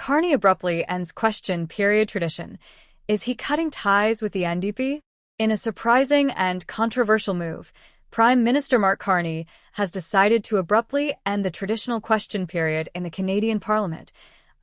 Carney abruptly ends question period tradition. Is he cutting ties with the NDP? In a surprising and controversial move, Prime Minister Mark Carney has decided to abruptly end the traditional question period in the Canadian Parliament,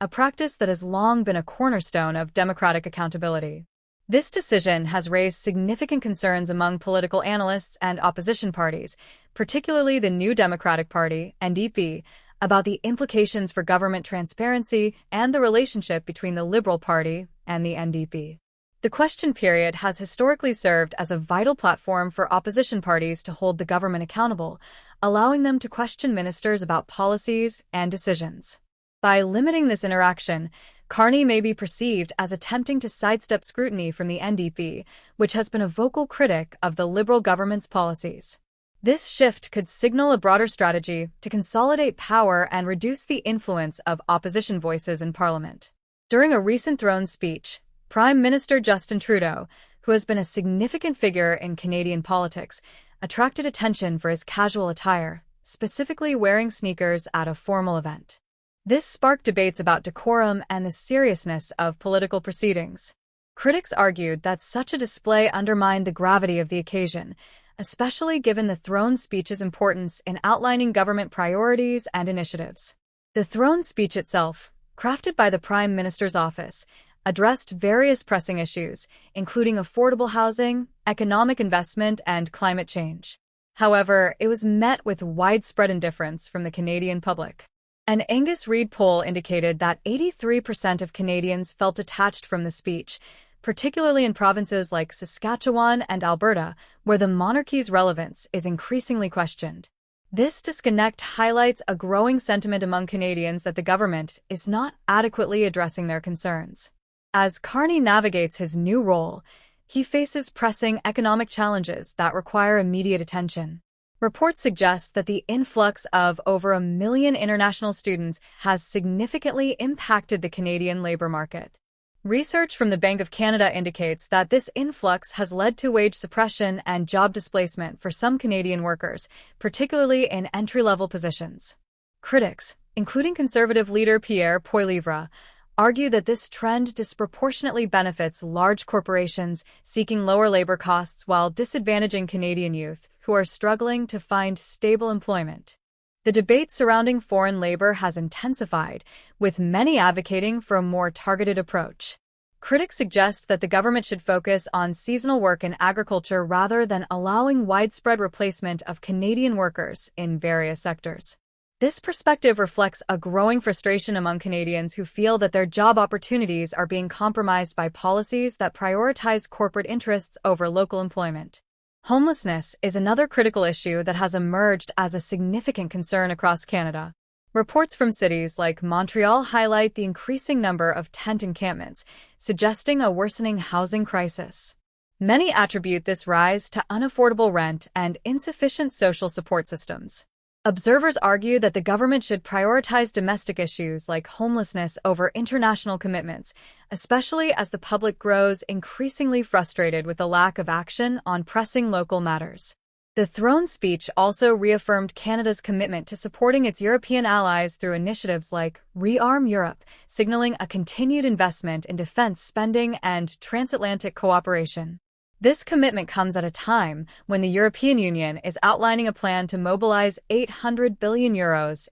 a practice that has long been a cornerstone of democratic accountability. This decision has raised significant concerns among political analysts and opposition parties, particularly the New Democratic Party, NDP, about the implications for government transparency and the relationship between the Liberal Party and the NDP. The question period has historically served as a vital platform for opposition parties to hold the government accountable, allowing them to question ministers about policies and decisions. By limiting this interaction, Carney may be perceived as attempting to sidestep scrutiny from the NDP, which has been a vocal critic of the Liberal government's policies. This shift could signal a broader strategy to consolidate power and reduce the influence of opposition voices in Parliament. During a recent throne speech, Prime Minister Justin Trudeau, who has been a significant figure in Canadian politics, attracted attention for his casual attire, specifically wearing sneakers at a formal event. This sparked debates about decorum and the seriousness of political proceedings. Critics argued that such a display undermined the gravity of the occasion, especially given the throne speech's importance in outlining government priorities and initiatives. The throne speech itself, crafted by the Prime Minister's office, addressed various pressing issues, including affordable housing, economic investment, and climate change. However, it was met with widespread indifference from the Canadian public. An Angus Reid poll indicated that 83% of Canadians felt detached from the speech, particularly in provinces like Saskatchewan and Alberta, where the monarchy's relevance is increasingly questioned. This disconnect highlights a growing sentiment among Canadians that the government is not adequately addressing their concerns. As Carney navigates his new role, he faces pressing economic challenges that require immediate attention. Reports suggest that the influx of over 1 million international students has significantly impacted the Canadian labor market. Research from the Bank of Canada indicates that this influx has led to wage suppression and job displacement for some Canadian workers, particularly in entry-level positions. Critics, including Conservative leader Pierre Poilievre, argue that this trend disproportionately benefits large corporations seeking lower labor costs while disadvantaging Canadian youth who are struggling to find stable employment. The debate surrounding foreign labor has intensified, with many advocating for a more targeted approach. Critics suggest that the government should focus on seasonal work in agriculture rather than allowing widespread replacement of Canadian workers in various sectors. This perspective reflects a growing frustration among Canadians who feel that their job opportunities are being compromised by policies that prioritize corporate interests over local employment. Homelessness is another critical issue that has emerged as a significant concern across Canada. Reports from cities like Montreal highlight the increasing number of tent encampments, suggesting a worsening housing crisis. Many attribute this rise to unaffordable rent and insufficient social support systems. Observers argue that the government should prioritize domestic issues like homelessness over international commitments, especially as the public grows increasingly frustrated with the lack of action on pressing local matters. The throne speech also reaffirmed Canada's commitment to supporting its European allies through initiatives like Rearm Europe, signaling a continued investment in defense spending and transatlantic cooperation. This commitment comes at a time when the European Union is outlining a plan to mobilize €800 billion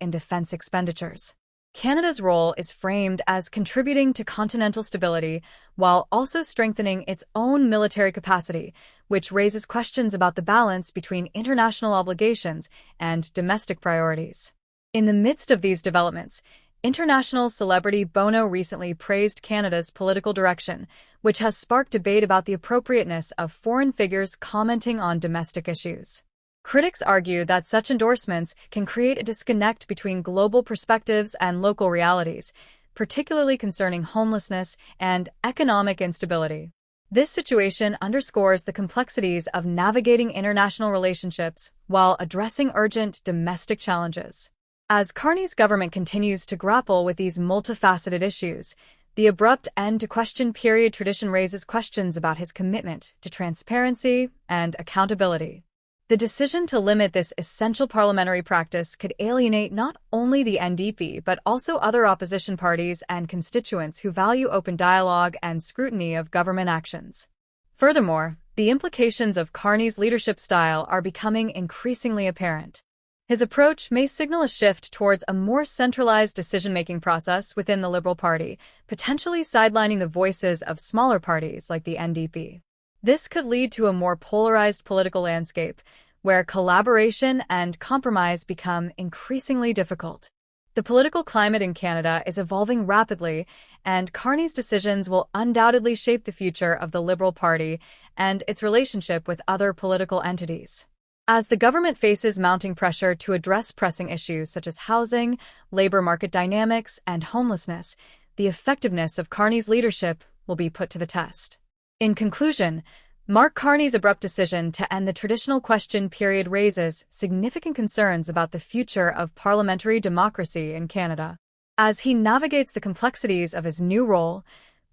in defense expenditures. Canada's role is framed as contributing to continental stability while also strengthening its own military capacity, which raises questions about the balance between international obligations and domestic priorities. In the midst of these developments, international celebrity Bono recently praised Canada's political direction, which has sparked debate about the appropriateness of foreign figures commenting on domestic issues. Critics argue that such endorsements can create a disconnect between global perspectives and local realities, particularly concerning homelessness and economic instability. This situation underscores the complexities of navigating international relationships while addressing urgent domestic challenges. As Carney's government continues to grapple with these multifaceted issues, the abrupt end to question period tradition raises questions about his commitment to transparency and accountability. The decision to limit this essential parliamentary practice could alienate not only the NDP but also other opposition parties and constituents who value open dialogue and scrutiny of government actions. Furthermore, the implications of Carney's leadership style are becoming increasingly apparent. His approach may signal a shift towards a more centralized decision-making process within the Liberal Party, potentially sidelining the voices of smaller parties like the NDP. This could lead to a more polarized political landscape, where collaboration and compromise become increasingly difficult. The political climate in Canada is evolving rapidly, and Carney's decisions will undoubtedly shape the future of the Liberal Party and its relationship with other political entities. As the government faces mounting pressure to address pressing issues such as housing, labor market dynamics, and homelessness, the effectiveness of Carney's leadership will be put to the test. In conclusion, Mark Carney's abrupt decision to end the traditional question period raises significant concerns about the future of parliamentary democracy in Canada. As he navigates the complexities of his new role,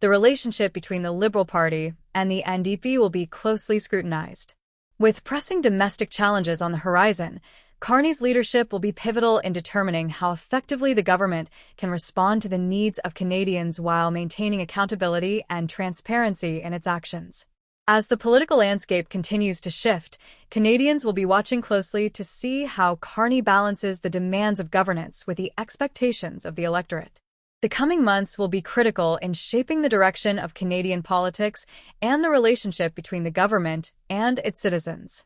the relationship between the Liberal Party and the NDP will be closely scrutinized. With pressing domestic challenges on the horizon, Carney's leadership will be pivotal in determining how effectively the government can respond to the needs of Canadians while maintaining accountability and transparency in its actions. As the political landscape continues to shift, Canadians will be watching closely to see how Carney balances the demands of governance with the expectations of the electorate. The coming months will be critical in shaping the direction of Canadian politics and the relationship between the government and its citizens.